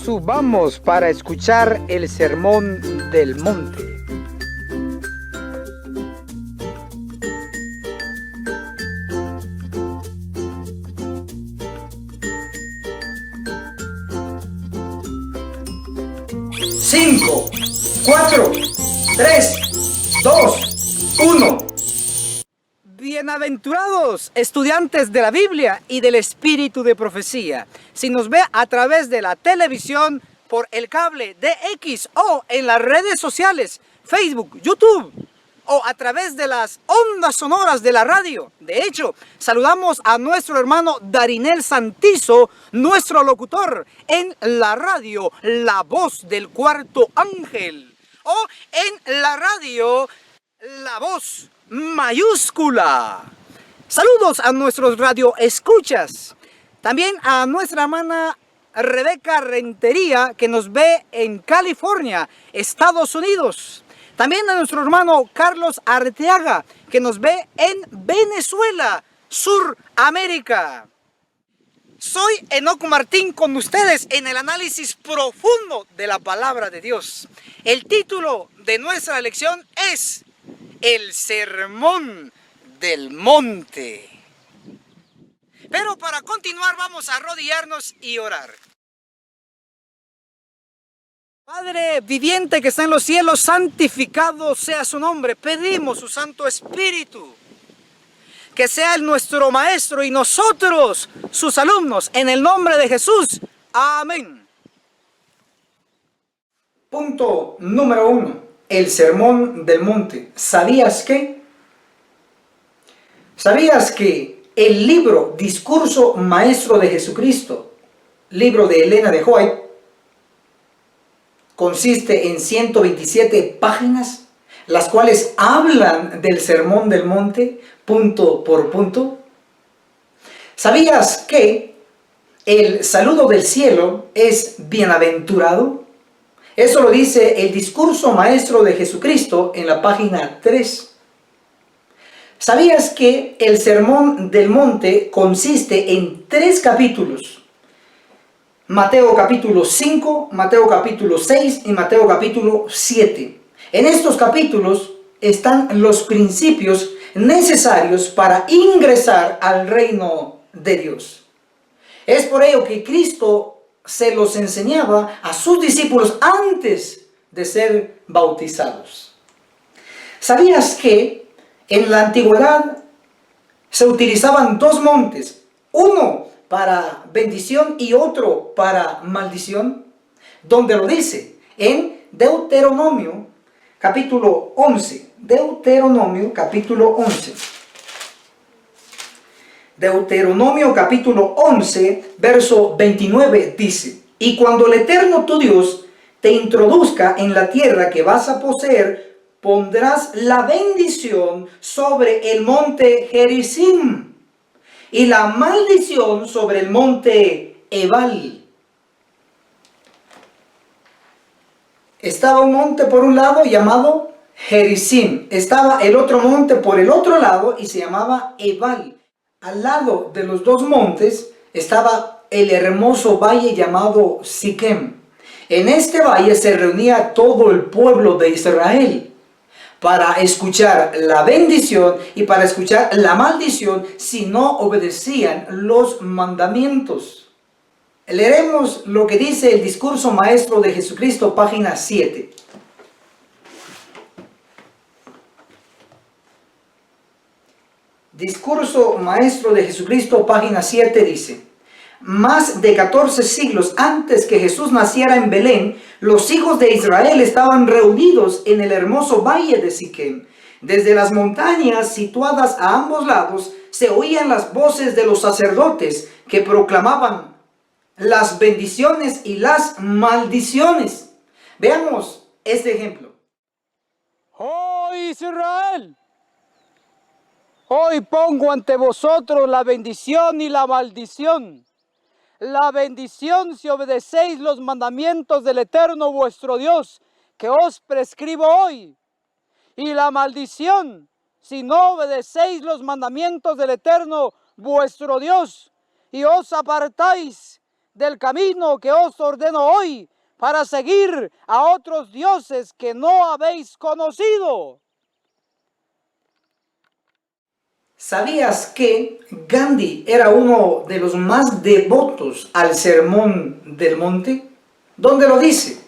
Subamos para escuchar el Sermón del Monte. Cinco, 4, 3, 2, 1. Bienaventurados estudiantes de la Biblia y del Espíritu de Profecía. Si nos ve a través de la televisión, por el cable DX o en las redes sociales, Facebook, YouTube, o a través de las ondas sonoras de la radio. De hecho, saludamos a nuestro hermano Darinel Santizo, nuestro locutor en la radio La Voz del Cuarto Ángel, o en la radio La Voz mayúscula. Saludos a nuestros radioescuchas. También a nuestra hermana Rebeca Rentería, que nos ve en California, Estados Unidos. También a nuestro hermano Carlos Arteaga, que nos ve en Venezuela, Suramérica. Soy Enoc Martín con ustedes en el análisis profundo de la palabra de Dios. El título de nuestra lección es El Sermón del Monte. Pero para continuar vamos a arrodillarnos y orar. Padre viviente que está en los cielos, santificado sea su nombre. Pedimos su Santo Espíritu, que sea Él nuestro Maestro y nosotros sus alumnos, en el nombre de Jesús. Amén. Punto número 1. El Sermón del Monte. ¿Sabías qué? ¿Sabías que el libro Discurso Maestro de Jesucristo, libro de Elena de White, consiste en 127 páginas, las cuales hablan del Sermón del Monte, punto por punto? ¿Sabías que el saludo del cielo es bienaventurado? Eso lo dice el Discurso Maestro de Jesucristo en la página 3. ¿Sabías que el Sermón del Monte consiste en 3 capítulos? Mateo capítulo 5, Mateo capítulo 6 y Mateo capítulo 7. En estos capítulos están los principios necesarios para ingresar al reino de Dios. Es por ello que Cristo se los enseñaba a sus discípulos antes de ser bautizados. ¿Sabías que en la antigüedad se utilizaban 2 montes? Uno para bendición y otro para maldición, donde lo dice en Deuteronomio capítulo 11. Deuteronomio capítulo 11. Deuteronomio capítulo 11, verso 29 dice: y cuando el Eterno tu Dios te introduzca en la tierra que vas a poseer, pondrás la bendición sobre el monte Gerizim y la maldición sobre el monte Ebal. Estaba un monte por un lado llamado Gerizim. Estaba el otro monte por el otro lado y se llamaba Ebal. Al lado de los 2 montes estaba el hermoso valle llamado Siquem. En este valle se reunía todo el pueblo de Israel para escuchar la bendición y para escuchar la maldición si no obedecían los mandamientos. Leeremos lo que dice el Discurso Maestro de Jesucristo, página 7. Discurso Maestro de Jesucristo, página 7 dice: más de 14 siglos antes que Jesús naciera en Belén, los hijos de Israel estaban reunidos en el hermoso valle de Siquem. Desde las montañas situadas a ambos lados se oían las voces de los sacerdotes que proclamaban las bendiciones y las maldiciones. Veamos este ejemplo. ¡Oh Israel! Hoy pongo ante vosotros la bendición y la maldición. La bendición si obedecéis los mandamientos del Eterno vuestro Dios, que os prescribo hoy. Y la maldición si no obedecéis los mandamientos del Eterno vuestro Dios, y os apartáis del camino que os ordeno hoy para seguir a otros dioses que no habéis conocido. ¿Sabías que Gandhi era uno de los más devotos al Sermón del Monte? ¿Dónde lo dice?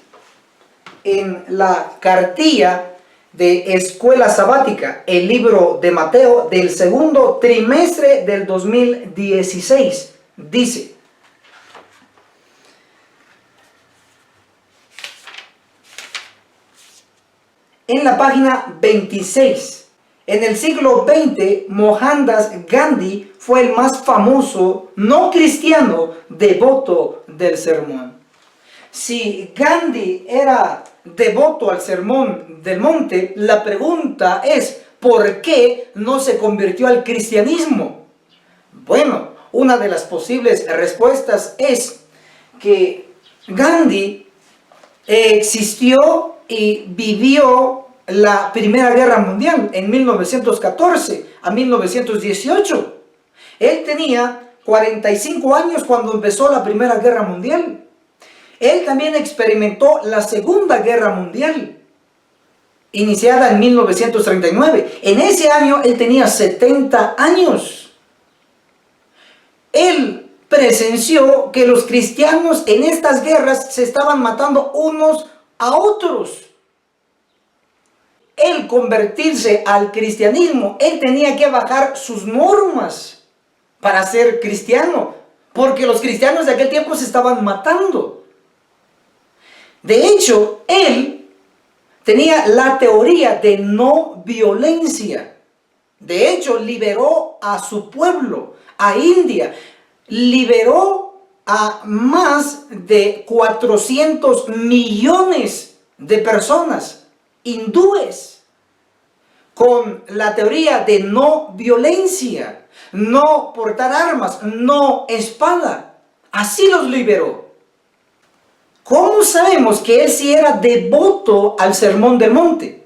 En la cartilla de Escuela Sabática, el libro de Mateo del segundo trimestre del 2016, dice: en la página 26, en el siglo XX, Mohandas Gandhi fue el más famoso no cristiano devoto del sermón. Si Gandhi era devoto al Sermón del Monte, la pregunta es, ¿por qué no se convirtió al cristianismo? Bueno, una de las posibles respuestas es que Gandhi existió y vivió la Primera Guerra Mundial en 1914 a 1918. Él tenía 45 años cuando empezó la Primera Guerra Mundial. Él también experimentó la Segunda Guerra Mundial, iniciada en 1939. En ese año él tenía 70 años. Él presenció que los cristianos en estas guerras se estaban matando unos a otros. El convertirse al cristianismo, él tenía que bajar sus normas para ser cristiano, porque los cristianos de aquel tiempo se estaban matando. De hecho, él tenía la teoría de no violencia. De hecho, liberó a su pueblo, a India. Liberó a más de 400 millones de personas hindúes con la teoría de no violencia, no portar armas, no espada. Así los liberó. ¿Cómo sabemos que él sí era devoto al Sermón del Monte?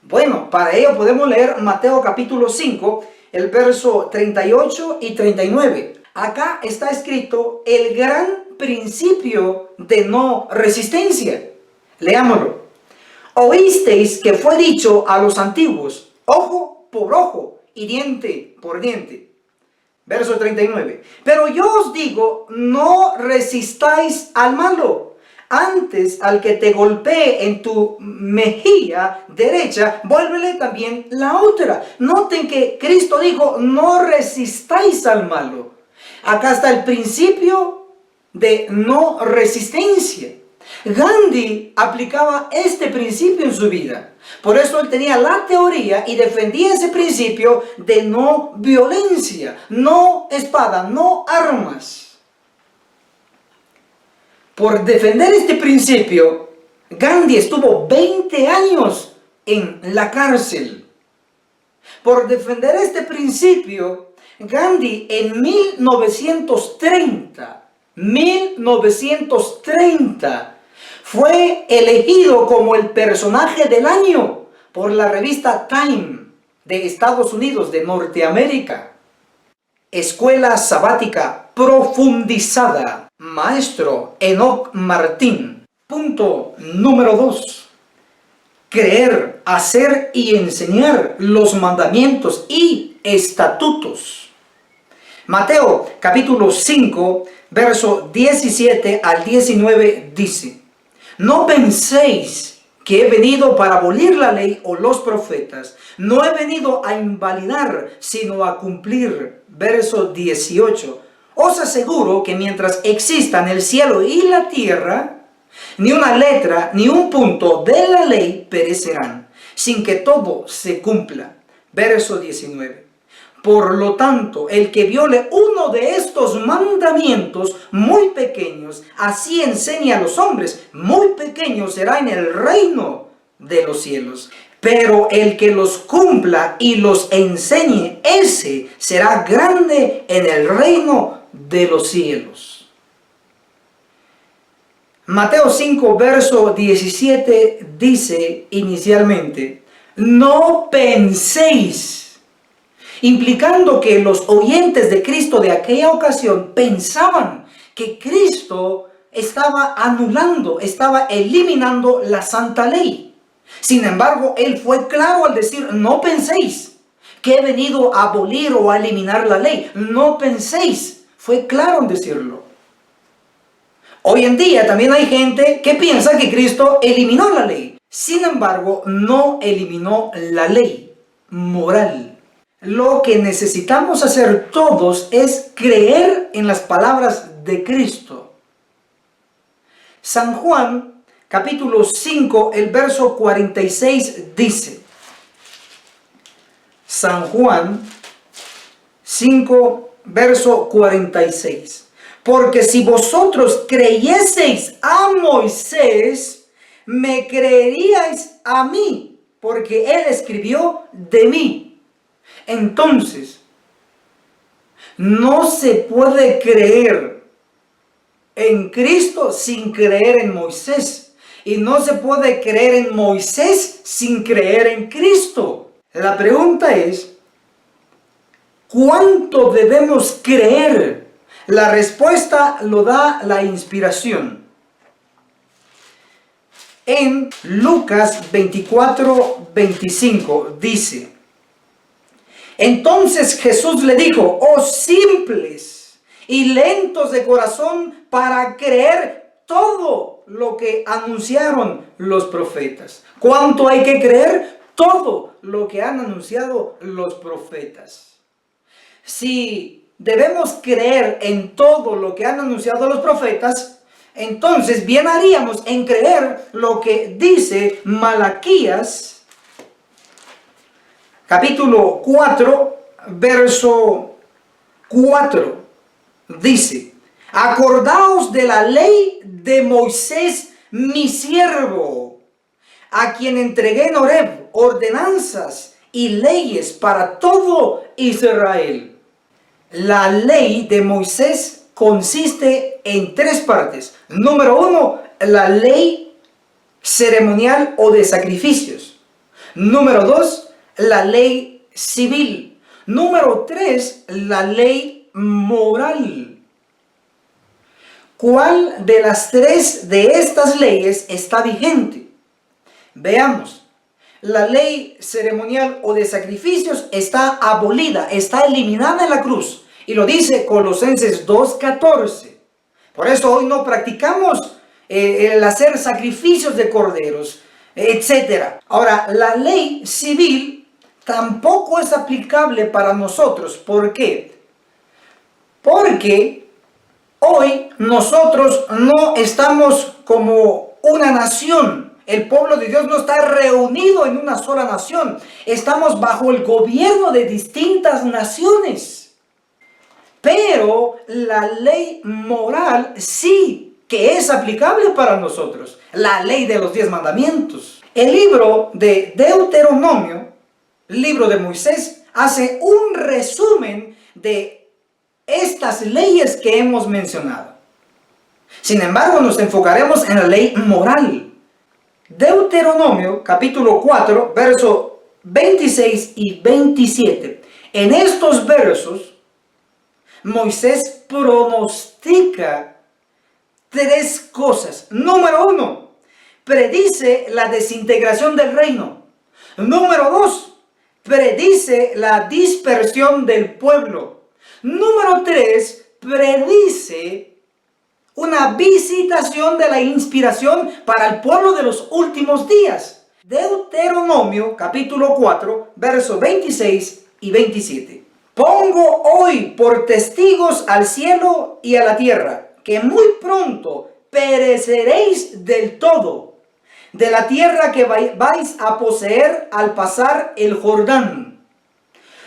Bueno, para ello podemos leer Mateo capítulo 5, el verso 38 y 39. Acá está escrito el gran principio de no resistencia. Leámoslo. Oísteis que fue dicho a los antiguos, ojo por ojo y diente por diente. Verso 39. Pero yo os digo, no resistáis al malo. Antes, al que te golpee en tu mejilla derecha, vuélvele también la otra. Noten que Cristo dijo, no resistáis al malo. Acá está el principio de no resistencia. Gandhi aplicaba este principio en su vida. Por eso él tenía la teoría y defendía ese principio de no violencia, no espada, no armas. Por defender este principio, Gandhi estuvo 20 años en la cárcel. Por defender este principio, Gandhi en 1930, fue elegido como el personaje del año por la revista Time de Estados Unidos, de Norteamérica. Escuela Sabática Profundizada, Maestro Enoch Martín. Punto número 2. Creer, hacer y enseñar los mandamientos y estatutos. Mateo capítulo 5, verso 17 al 19 dice: no penséis que he venido para abolir la ley o los profetas. No he venido a invalidar, sino a cumplir. Verso 18. Os aseguro que mientras existan el cielo y la tierra, ni una letra ni un punto de la ley perecerán, sin que todo se cumpla. Verso 19. Por lo tanto, el que viole uno de estos mandamientos muy pequeños, así enseña a los hombres, muy pequeño será en el reino de los cielos. Pero el que los cumpla y los enseñe, ese será grande en el reino de los cielos. Mateo 5, verso 17 dice inicialmente: no penséis, implicando que los oyentes de Cristo de aquella ocasión pensaban que Cristo estaba anulando, estaba eliminando la santa ley. Sin embargo, Él fue claro al decir, no penséis que he venido a abolir o a eliminar la ley. No penséis. Fue claro en decirlo. Hoy en día también hay gente que piensa que Cristo eliminó la ley. Sin embargo, no eliminó la ley moral. Lo que necesitamos hacer todos es creer en las palabras de Cristo. San Juan, capítulo 5, el verso 46 dice, San Juan 5, verso 46. Porque si vosotros creyeseis a Moisés, me creeríais a mí, porque él escribió de mí. Entonces, no se puede creer en Cristo sin creer en Moisés. Y no se puede creer en Moisés sin creer en Cristo. La pregunta es, ¿cuánto debemos creer? La respuesta lo da la inspiración. En Lucas 24, 25 dice, entonces Jesús le dijo, oh simples y lentos de corazón para creer todo lo que anunciaron los profetas. ¿Cuánto hay que creer? Todo lo que han anunciado los profetas. Si debemos creer en todo lo que han anunciado los profetas, entonces bien haríamos en creer lo que dice Malaquías, capítulo 4, verso 4. Dice, acordaos de la ley de Moisés, mi siervo, a quien entregué en Horeb ordenanzas y leyes para todo Israel. La ley de Moisés consiste en tres partes. Número 1, la ley ceremonial o de sacrificios. Número 2, la ley civil. Número 3, la ley moral. ¿Cuál de las tres de estas leyes está vigente? Veamos. La ley ceremonial o de sacrificios está abolida, está eliminada en la cruz. Y lo dice Colosenses 2:14. Por eso hoy no practicamos el hacer sacrificios de corderos, etc. Ahora, la ley civil tampoco es aplicable para nosotros. ¿Por qué? Porque hoy nosotros no estamos como una nación. El pueblo de Dios no está reunido en una sola nación. Estamos bajo el gobierno de distintas naciones. Pero la ley moral sí que es aplicable para nosotros. La ley de los 10 mandamientos. El libro de Deuteronomio, libro de Moisés, hace un resumen de estas leyes que hemos mencionado. Sin embargo, nos enfocaremos en la ley moral. Deuteronomio, capítulo 4, versos 26 y 27. En estos versos, Moisés pronostica tres cosas. Número 1, predice la desintegración del reino. Número 2, predice la dispersión del pueblo. Número 3, predice una visitación de la inspiración para el pueblo de los últimos días. Deuteronomio capítulo 4, versos 26 y 27. Pongo hoy por testigos al cielo y a la tierra, que muy pronto pereceréis del todo, de la tierra que vais a poseer al pasar el Jordán.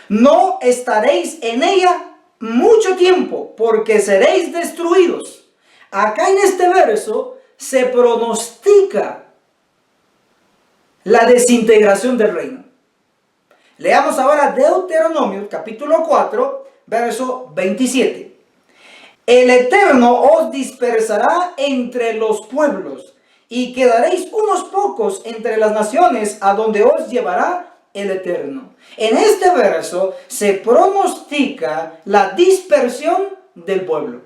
No estaréis en ella mucho tiempo, porque seréis destruidos. Acá en este verso se pronostica la desintegración del reino. Leamos ahora Deuteronomio capítulo 4, verso 27. El Eterno os dispersará entre los pueblos, y quedaréis unos pocos entre las naciones a donde os llevará el Eterno. En este verso se pronostica la dispersión del pueblo.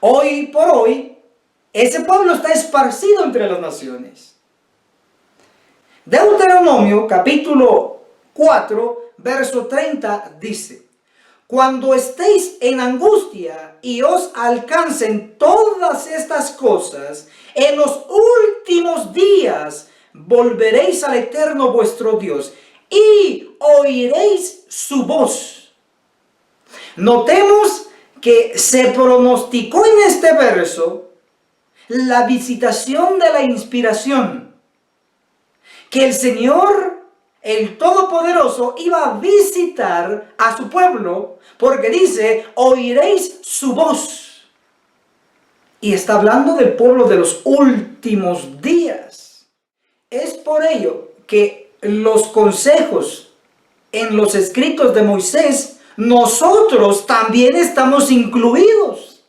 Hoy por hoy, ese pueblo está esparcido entre las naciones. Deuteronomio capítulo 4, verso 30 dice: cuando estéis en angustia y os alcancen todas estas cosas, en los últimos días volveréis al Eterno vuestro Dios y oiréis su voz. Notemos que se pronosticó en este verso la visitación de la inspiración, que el Señor, el Todopoderoso, iba a visitar a su pueblo, porque dice, oiréis su voz. Y está hablando del pueblo de los últimos días. Es por ello que los consejos en los escritos de Moisés, nosotros también estamos incluidos.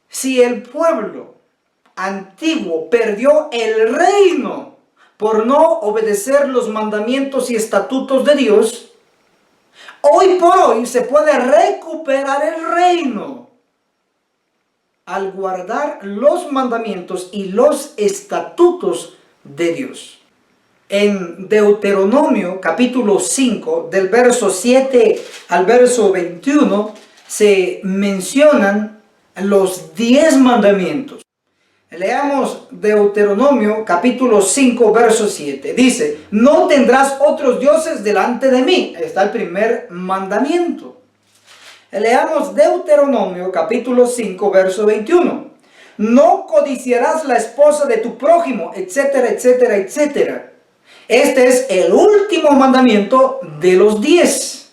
Si el pueblo antiguo perdió el reino por no obedecer los mandamientos y estatutos de Dios, hoy por hoy se puede recuperar el reino al guardar los mandamientos y los estatutos de Dios. En Deuteronomio capítulo 5, del verso 7 al verso 21, se mencionan los 10 mandamientos. Leamos Deuteronomio capítulo 5, verso 7. Dice, no tendrás otros dioses delante de mí. Está el primer mandamiento. Leamos Deuteronomio capítulo 5, verso 21. No codiciarás la esposa de tu prójimo, etcétera, etcétera, etcétera. Este es el último mandamiento de los 10.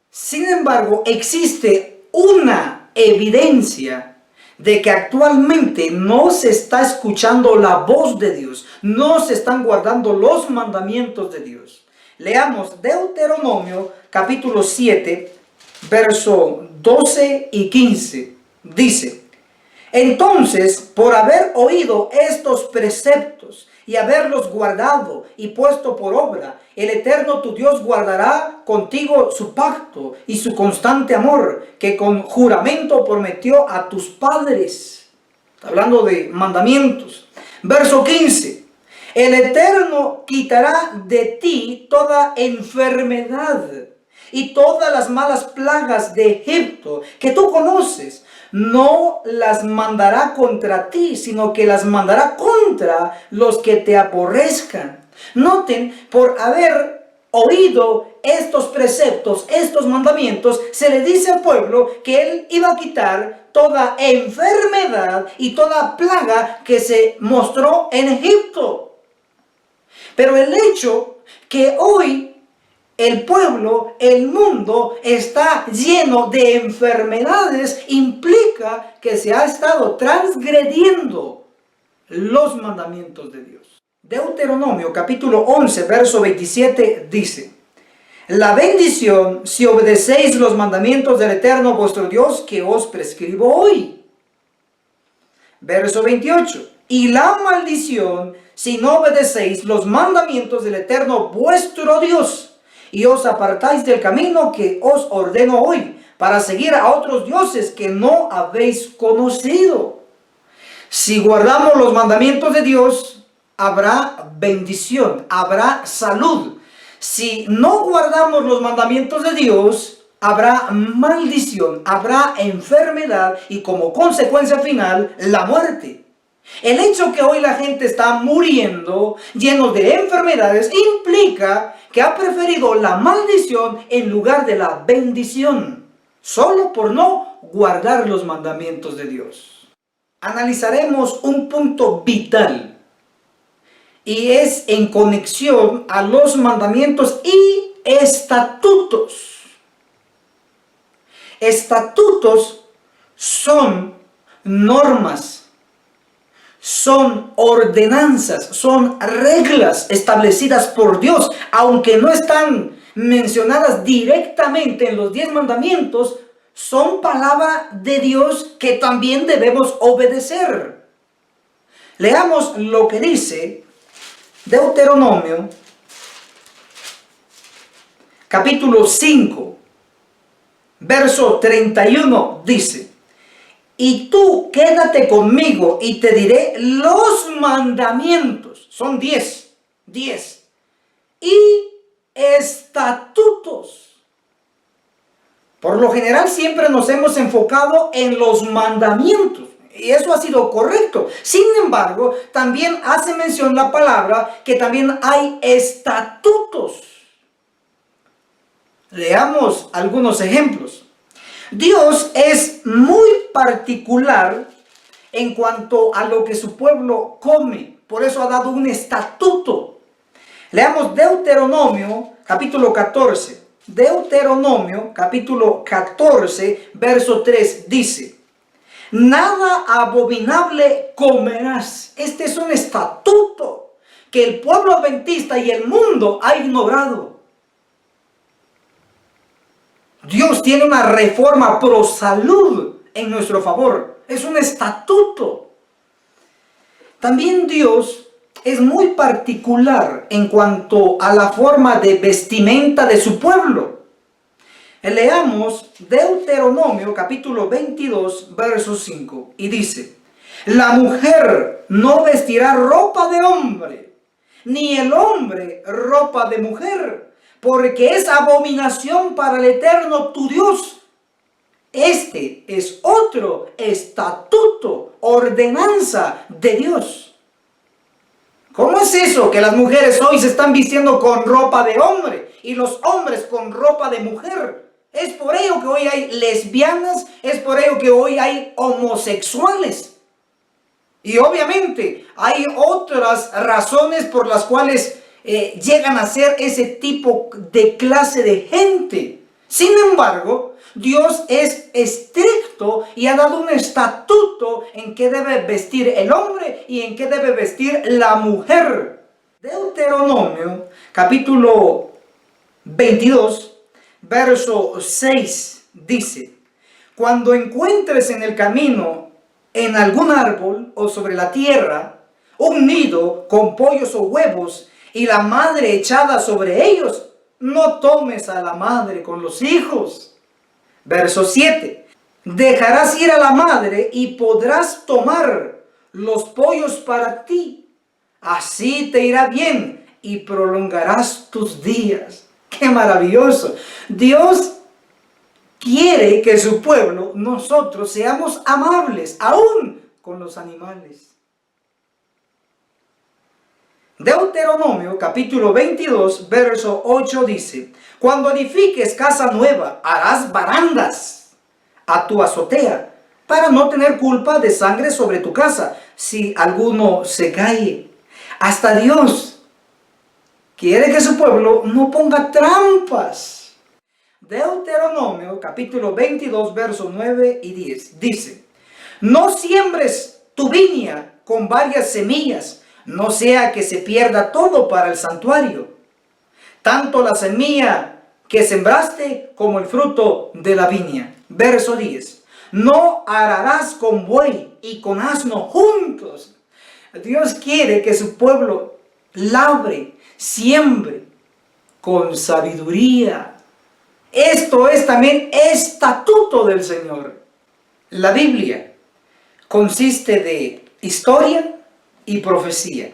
Sin embargo, existe una evidencia de que actualmente no se está escuchando la voz de Dios, no se están guardando los mandamientos de Dios. Leamos Deuteronomio capítulo 7, verso 12 y 15. Dice, entonces, por haber oído estos preceptos y haberlos guardado y puesto por obra, el Eterno tu Dios guardará contigo su pacto y su constante amor, que con juramento prometió a tus padres. Está hablando de mandamientos. Verso 15. El Eterno quitará de ti toda enfermedad y todas las malas plagas de Egipto que tú conoces. No las mandará contra ti, sino que las mandará contra los que te aborrezcan. Noten, por haber oído estos preceptos, estos mandamientos, se le dice al pueblo que él iba a quitar toda enfermedad y toda plaga que se mostró en Egipto. Pero el hecho que hoy el pueblo, el mundo está lleno de enfermedades, implica que se ha estado transgrediendo los mandamientos de Dios. Deuteronomio capítulo 11, verso 27 dice, la bendición si obedecéis los mandamientos del Eterno vuestro Dios que os prescribo hoy. Verso 28, y la maldición si no obedecéis los mandamientos del Eterno vuestro Dios y os apartáis del camino que os ordeno hoy, para seguir a otros dioses que no habéis conocido. Si guardamos los mandamientos de Dios, habrá bendición, habrá salud. Si no guardamos los mandamientos de Dios, habrá maldición, habrá enfermedad y como consecuencia final, la muerte. El hecho que hoy la gente está muriendo llenos de enfermedades implica que ha preferido la maldición en lugar de la bendición, solo por no guardar los mandamientos de Dios. Analizaremos un punto vital y es en conexión a los mandamientos y estatutos. Estatutos son normas, son ordenanzas, son reglas establecidas por Dios, aunque no están mencionadas directamente en los 10 mandamientos, son palabra de Dios que también debemos obedecer. Leamos lo que dice Deuteronomio, capítulo 5, verso 31 dice: y tú quédate conmigo y te diré los mandamientos. Son 10, 10. Y estatutos. Por lo general siempre nos hemos enfocado en los mandamientos. Y eso ha sido correcto. Sin embargo, también hace mención la palabra que también hay estatutos. Leamos algunos ejemplos. Dios es muy particular en cuanto a lo que su pueblo come. Por eso ha dado un estatuto. Leamos Deuteronomio capítulo 14. Deuteronomio capítulo 14, verso 3 dice: nada abominable comerás. Este es un estatuto que el pueblo adventista y el mundo ha ignorado. Dios tiene una reforma pro salud en nuestro favor. Es un estatuto. También Dios es muy particular en cuanto a la forma de vestimenta de su pueblo. Leamos Deuteronomio capítulo 22, verso 5. Y dice: la mujer no vestirá ropa de hombre, ni el hombre ropa de mujer, porque es abominación para el Eterno tu Dios. Este es otro estatuto, ordenanza de Dios. ¿Cómo es eso que las mujeres hoy se están vistiendo con ropa de hombre y los hombres con ropa de mujer? Es por ello que hoy hay lesbianas, es por ello que hoy hay homosexuales. Y obviamente hay otras razones por las cuales llegan a ser ese tipo de clase de gente. Sin embargo, Dios es estricto y ha dado un estatuto en qué debe vestir el hombre y en qué debe vestir la mujer. Deuteronomio capítulo 22, verso 6 dice: cuando encuentres en el camino, en algún árbol o sobre la tierra, un nido con pollos o huevos y la madre echada sobre ellos, no tomes a la madre con los hijos. Verso 7. Dejarás ir a la madre y podrás tomar los pollos para ti. Así te irá bien y prolongarás tus días. ¡Qué maravilloso! Dios quiere que su pueblo, nosotros, seamos amables, aún con los animales. Deuteronomio capítulo 22, verso 8 dice: cuando edifiques casa nueva, harás barandas a tu azotea, para no tener culpa de sangre sobre tu casa, si alguno se cae. Hasta Dios quiere que su pueblo no ponga trampas. Deuteronomio capítulo 22, verso 9 y 10 dice: no siembres tu viña con varias semillas, no sea que se pierda todo para el santuario, tanto la semilla que sembraste como el fruto de la viña. Verso 10. No ararás con buey y con asno juntos. Dios quiere que su pueblo labre, siembre con sabiduría. Esto es también estatuto del Señor. La Biblia consiste de historia y profecía.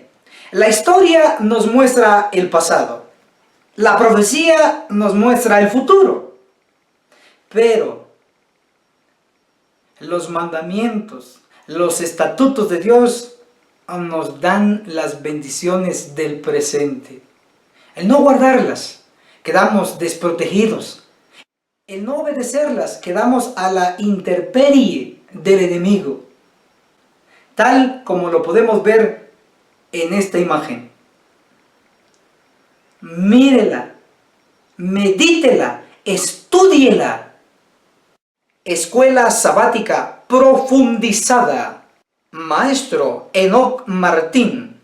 La historia nos muestra el pasado. La profecía nos muestra el futuro. Pero los mandamientos, los estatutos de Dios nos dan las bendiciones del presente. El no guardarlas, quedamos desprotegidos. El no obedecerlas, quedamos a la intemperie del enemigo. Tal como lo podemos ver en esta imagen. Mírela, medítela, estúdiela. Escuela sabática profundizada. Maestro Enoc Martín.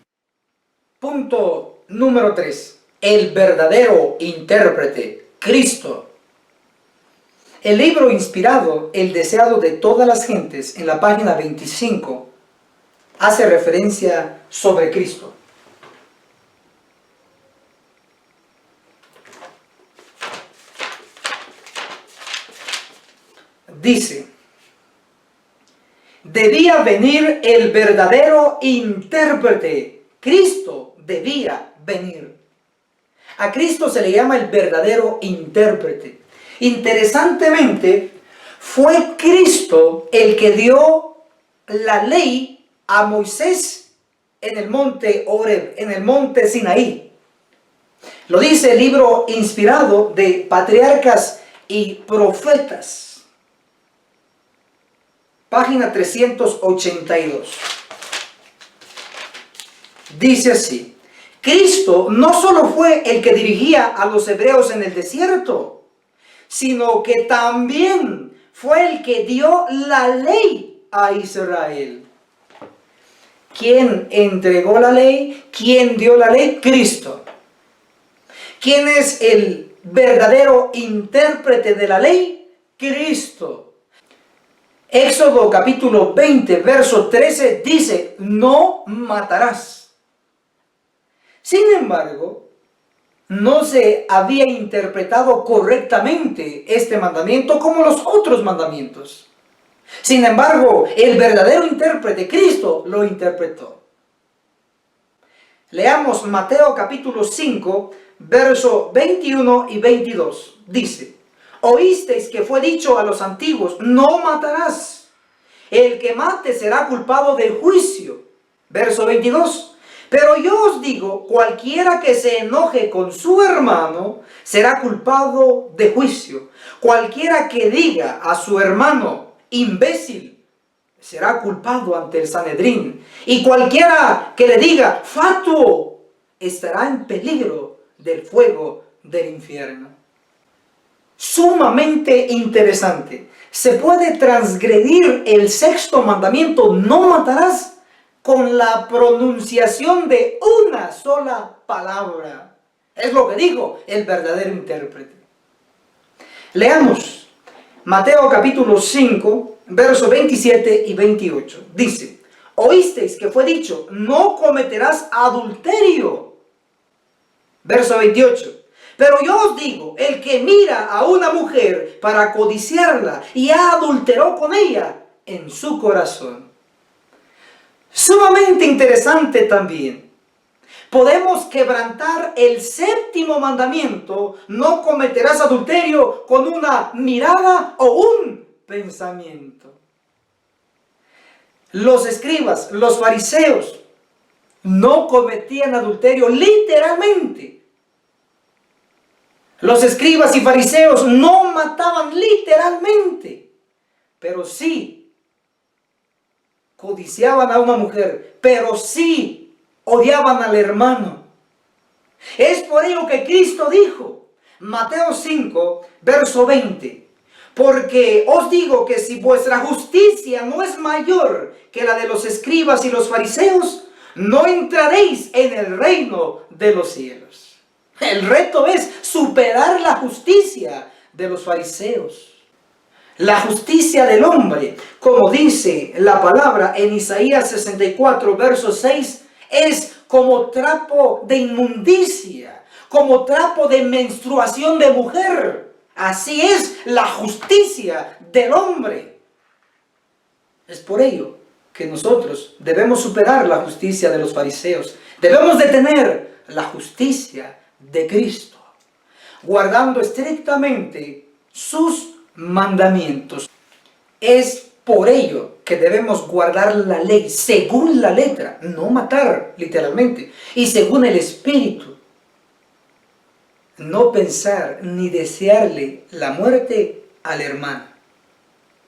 Punto número 3. El verdadero intérprete, Cristo. El libro inspirado, El deseado de todas las gentes, en la página 25, hace referencia sobre Cristo. dice, debía venir el verdadero intérprete. Cristo debía venir. A Cristo se le llama el verdadero intérprete. Interesantemente, fue Cristo el que dio la ley a Moisés en el monte Horeb, en el monte Sinaí. Lo dice el libro inspirado de Patriarcas y Profetas, página 382. Dice así: Cristo no solo fue el que dirigía a los hebreos en el desierto, sino que también fue el que dio la ley a Israel. ¿Quién entregó la ley? ¿Quién dio la ley? Cristo. ¿Quién es el verdadero intérprete de la ley? Cristo. Éxodo capítulo 20, verso 13 dice, no matarás. Sin embargo, no se había interpretado correctamente este mandamiento como los otros mandamientos. Sin embargo, el verdadero intérprete, Cristo, lo interpretó. Leamos Mateo capítulo 5, verso 21 y 22. Dice, oísteis que fue dicho a los antiguos, no matarás. El que mate será culpado de juicio. Verso 22. Pero yo os digo, cualquiera que se enoje con su hermano será culpado de juicio. Cualquiera que diga a su hermano imbécil será culpado ante el Sanedrín. Y cualquiera que le diga fatuo estará en peligro del fuego del infierno. Sumamente interesante. Se puede transgredir el sexto mandamiento, no matarás, con la pronunciación de una sola palabra. Es lo que dijo el verdadero intérprete. Leamos Mateo capítulo 5, versos 27 y 28. Dice, oísteis que fue dicho, no cometerás adulterio. Verso 28. Pero yo os digo, el que mira a una mujer para codiciarla y adulteró con ella en su corazón. Sumamente interesante también. Podemos quebrantar el séptimo mandamiento, no cometerás adulterio, con una mirada o un pensamiento. Los escribas, los fariseos, no cometían adulterio literalmente. Los escribas y fariseos no mataban literalmente, pero sí codiciaban a una mujer, pero sí odiaban al hermano. Es por ello que Cristo dijo, Mateo 5, verso 20, porque os digo que si vuestra justicia no es mayor que la de los escribas y los fariseos, no entraréis en el reino de los cielos. El reto es superar la justicia de los fariseos. La justicia del hombre, como dice la palabra en Isaías 64, verso 6, es como trapo de inmundicia, como trapo de menstruación de mujer. Así es la justicia del hombre. Es por ello que nosotros debemos superar la justicia de los fariseos. Debemos de tener la justicia de Cristo, guardando estrictamente sus mandamientos. Es por ello que debemos guardar la ley según la letra, no matar literalmente, y según el espíritu, no pensar ni desearle la muerte al hermano,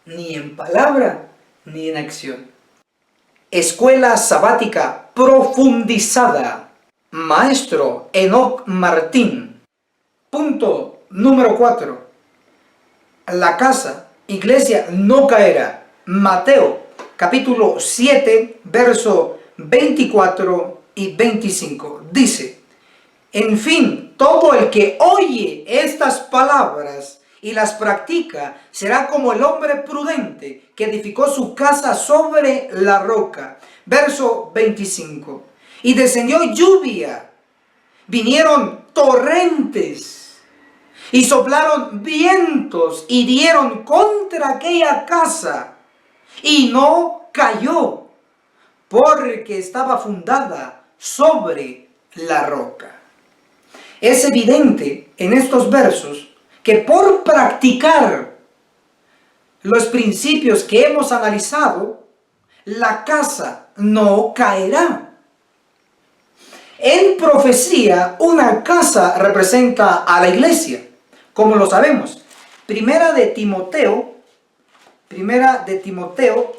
ni en palabra ni en acción. Escuela sabática profundizada, maestro Enoc Martín. Punto número 4. La casa, iglesia, no caerá. Mateo, capítulo 7, verso 24 y 25. Dice, en fin, todo el que oye estas palabras y las practica será como el hombre prudente que edificó su casa sobre la roca. Verso 25. Y descendió lluvia, vinieron torrentes, y soplaron vientos y dieron contra aquella casa, y no cayó, porque estaba fundada sobre la roca. Es evidente en estos versos que por practicar los principios que hemos analizado, la casa no caerá. En profecía, una casa representa a la iglesia, como lo sabemos. Primera de Timoteo,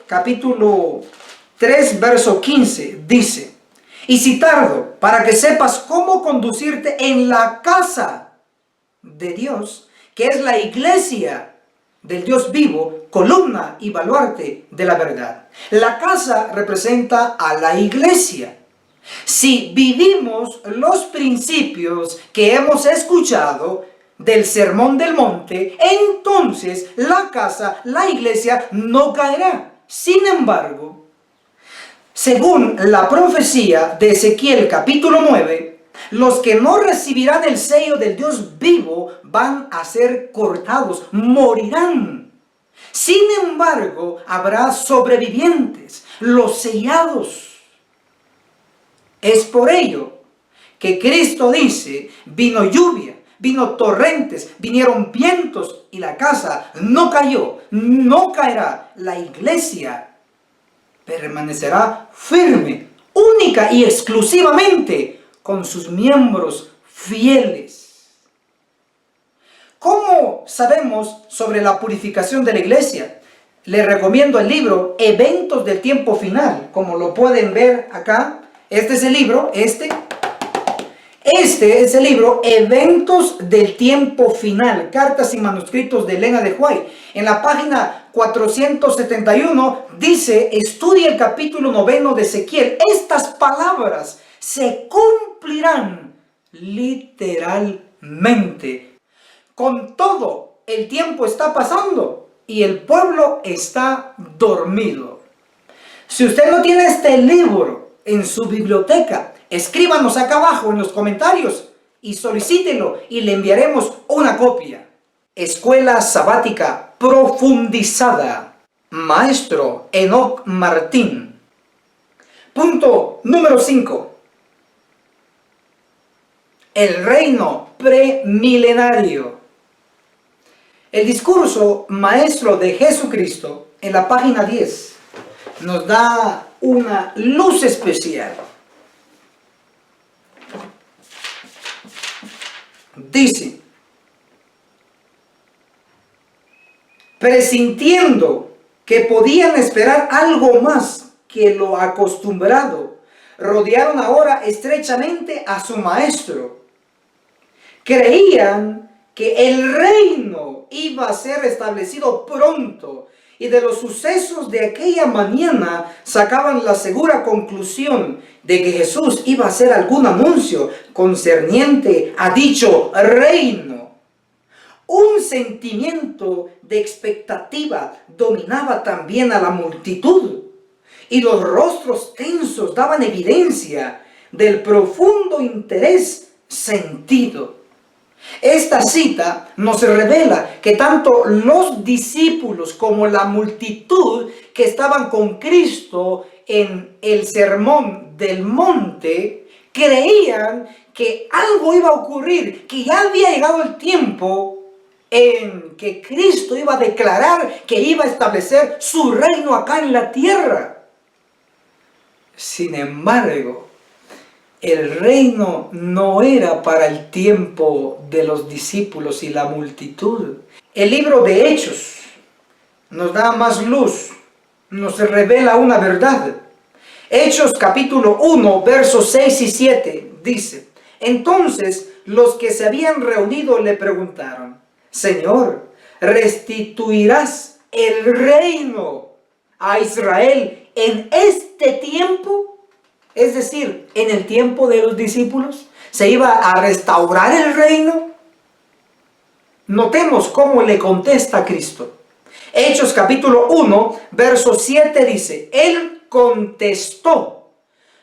capítulo 3, verso 15, dice: y si tardo, para que sepas cómo conducirte en la casa de Dios, que es la iglesia del Dios vivo, columna y baluarte de la verdad. La casa representa a la iglesia. Si vivimos los principios que hemos escuchado del Sermón del Monte, entonces la casa, la iglesia, no caerá. Sin embargo, según la profecía de Ezequiel capítulo 9, los que no recibirán el sello del Dios vivo van a ser cortados, morirán. Sin embargo, habrá sobrevivientes, los sellados. Es por ello que Cristo dice: vino lluvia, vino torrentes, vinieron vientos y la casa no cayó, no caerá. La iglesia permanecerá firme, única y exclusivamente con sus miembros fieles. ¿Cómo sabemos sobre la purificación de la iglesia? Les recomiendo el libro Eventos del Tiempo Final, como lo pueden ver acá. Este es el libro, este es el libro Eventos del Tiempo Final, cartas y manuscritos de Elena de White. En la página 471 dice: estudia el capítulo 9 de Ezequiel. Estas palabras se cumplirán literalmente. Con todo, el tiempo está pasando y el pueblo está dormido. Si usted no tiene este libro en su biblioteca, escríbanos acá abajo en los comentarios y solicítelo y le enviaremos una copia. Escuela Sabática Profundizada, Maestro Enoc Martín. Punto número 5. El reino premilenario. El discurso maestro de Jesucristo en la página 10 nos da una luz especial. Dice: presintiendo que podían esperar algo más que lo acostumbrado, rodearon ahora estrechamente a su maestro. Creían que el reino iba a ser establecido pronto, y de los sucesos de aquella mañana sacaban la segura conclusión de que Jesús iba a hacer algún anuncio concerniente a dicho reino. Un sentimiento de expectativa dominaba también a la multitud, y los rostros tensos daban evidencia del profundo interés sentido. Esta cita nos revela que tanto los discípulos como la multitud que estaban con Cristo en el Sermón del Monte creían que algo iba a ocurrir, que ya había llegado el tiempo en que Cristo iba a declarar que iba a establecer su reino acá en la tierra. Sin embargo, el reino no era para el tiempo de los discípulos y la multitud. El libro de Hechos nos da más luz, nos revela una verdad. Hechos capítulo 1, versos 6 y 7 dice: entonces los que se habían reunido le preguntaron: Señor, ¿restituirás el reino a Israel en este tiempo? Es decir, en el tiempo de los discípulos, ¿se iba a restaurar el reino? Notemos cómo le contesta Cristo. Hechos capítulo 1, verso 7 dice: Él contestó: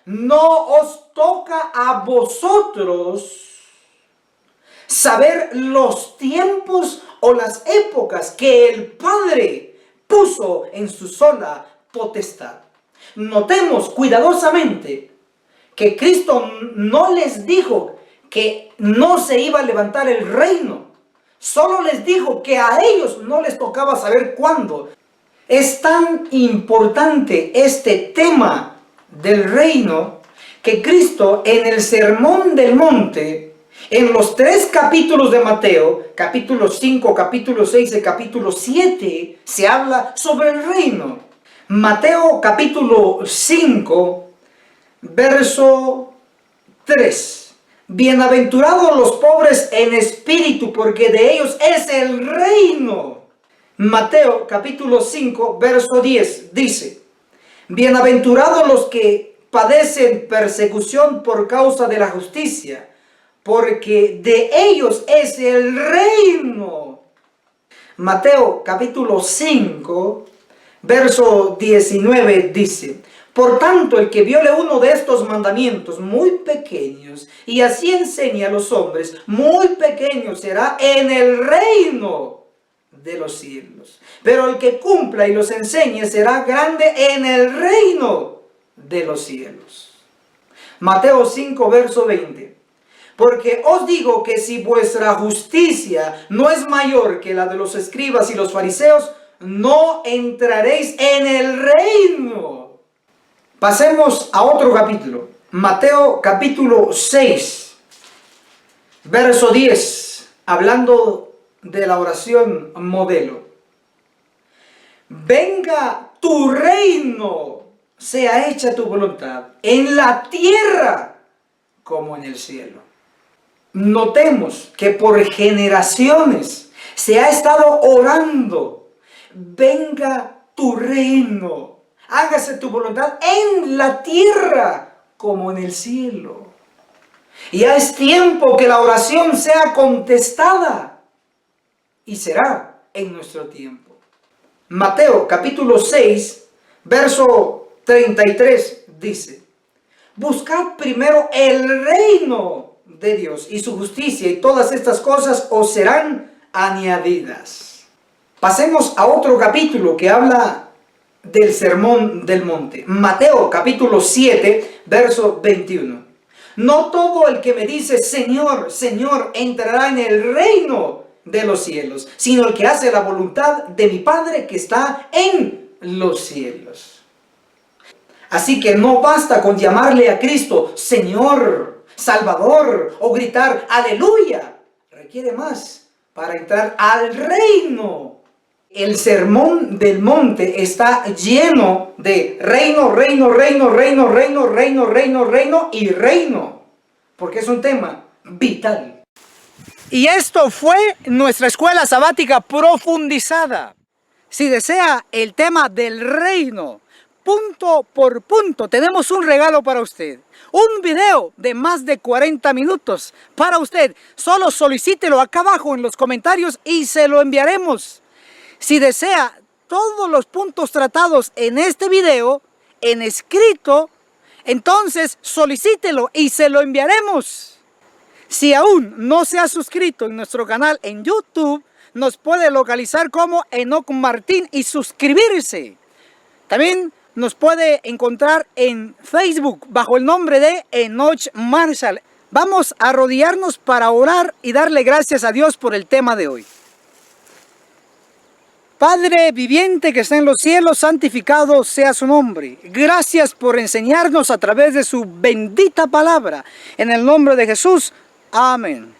no os toca a vosotros saber los tiempos o las épocas que el Padre puso en su sola potestad. Notemos cuidadosamente que Cristo no les dijo que no se iba a levantar el reino. Solo les dijo que a ellos no les tocaba saber cuándo. Es tan importante este tema del reino que Cristo en el Sermón del Monte, en los 3 capítulos de Mateo, capítulo 5, capítulo 6 y capítulo 7, se habla sobre el reino. Mateo capítulo 5, verso 3. Bienaventurados los pobres en espíritu, porque de ellos es el reino. Mateo capítulo 5, verso 10 dice: bienaventurados los que padecen persecución por causa de la justicia, porque de ellos es el reino. Mateo capítulo 5, verso 19 dice: por tanto, el que viole uno de estos mandamientos muy pequeños y así enseña a los hombres, muy pequeño será en el reino de los cielos. Pero el que cumpla y los enseñe será grande en el reino de los cielos. Mateo 5, verso 20. Porque os digo que si vuestra justicia no es mayor que la de los escribas y los fariseos, no entraréis en el reino. Pasemos a otro capítulo. Mateo capítulo 6, verso 10, hablando de la oración modelo. Venga tu reino, sea hecha tu voluntad, en la tierra como en el cielo. Notemos que por generaciones se ha estado orando: venga tu reino, hágase tu voluntad en la tierra como en el cielo. Ya es tiempo que la oración sea contestada, y será en nuestro tiempo. Mateo capítulo 6, verso 33 dice: buscad primero el reino de Dios y su justicia, y todas estas cosas os serán añadidas. Pasemos a otro capítulo que habla del Sermón del Monte. Mateo capítulo 7, verso 21. No todo el que me dice Señor, Señor, entrará en el reino de los cielos, sino el que hace la voluntad de mi Padre que está en los cielos. Así que no basta con llamarle a Cristo Señor, Salvador o gritar aleluya. Requiere más para entrar al reino. El Sermón del Monte está lleno de reino, reino, reino, reino, reino, reino, reino, reino y reino, porque es un tema vital. Y esto fue nuestra escuela sabática profundizada. Si desea el tema del reino, punto por punto, tenemos un regalo para usted. Un video de más de 40 minutos para usted. Solo solicítelo acá abajo en los comentarios y se lo enviaremos. Si desea todos los puntos tratados en este video, en escrito, entonces solicítelo y se lo enviaremos. Si aún no se ha suscrito en nuestro canal en YouTube, nos puede localizar como Enoch Martín y suscribirse. También nos puede encontrar en Facebook bajo el nombre de Enoch Marshall. Vamos a arrodillarnos para orar y darle gracias a Dios por el tema de hoy. Padre viviente que está en los cielos, santificado sea su nombre. Gracias por enseñarnos a través de su bendita palabra. En el nombre de Jesús, amén.